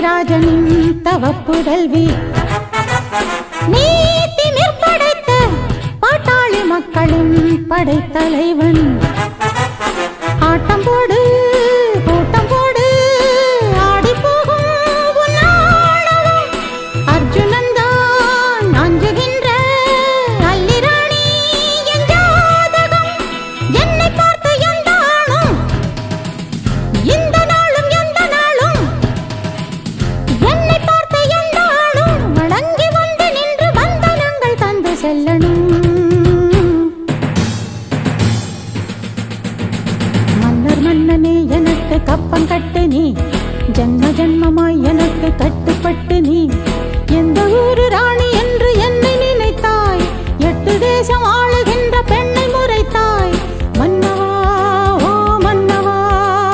ராஜனின் தவப்புதல்வி நீதி நிற்படைத்த பாட்டாளி மக்களின் படைத்தலைவன் ஆட்டம் போடு கூட்டம் போடு ஆடி போகும் உன்னாளவும் அர்ஜுனன் தான் அஞ்சுகின்ற அல்லிராணி என் ஜாதகம் என்னை பார்த்து எந்த ஆளும் இந்த நாளும் எந்த நாளும் என்னை பார்த்து எந்த ஆளும் வணங்கி வந்து நின்று வந்தனங்கள் தந்து செல்லணும் மன்னர் மன்னனே எனக்கு கப்பம் கட்டி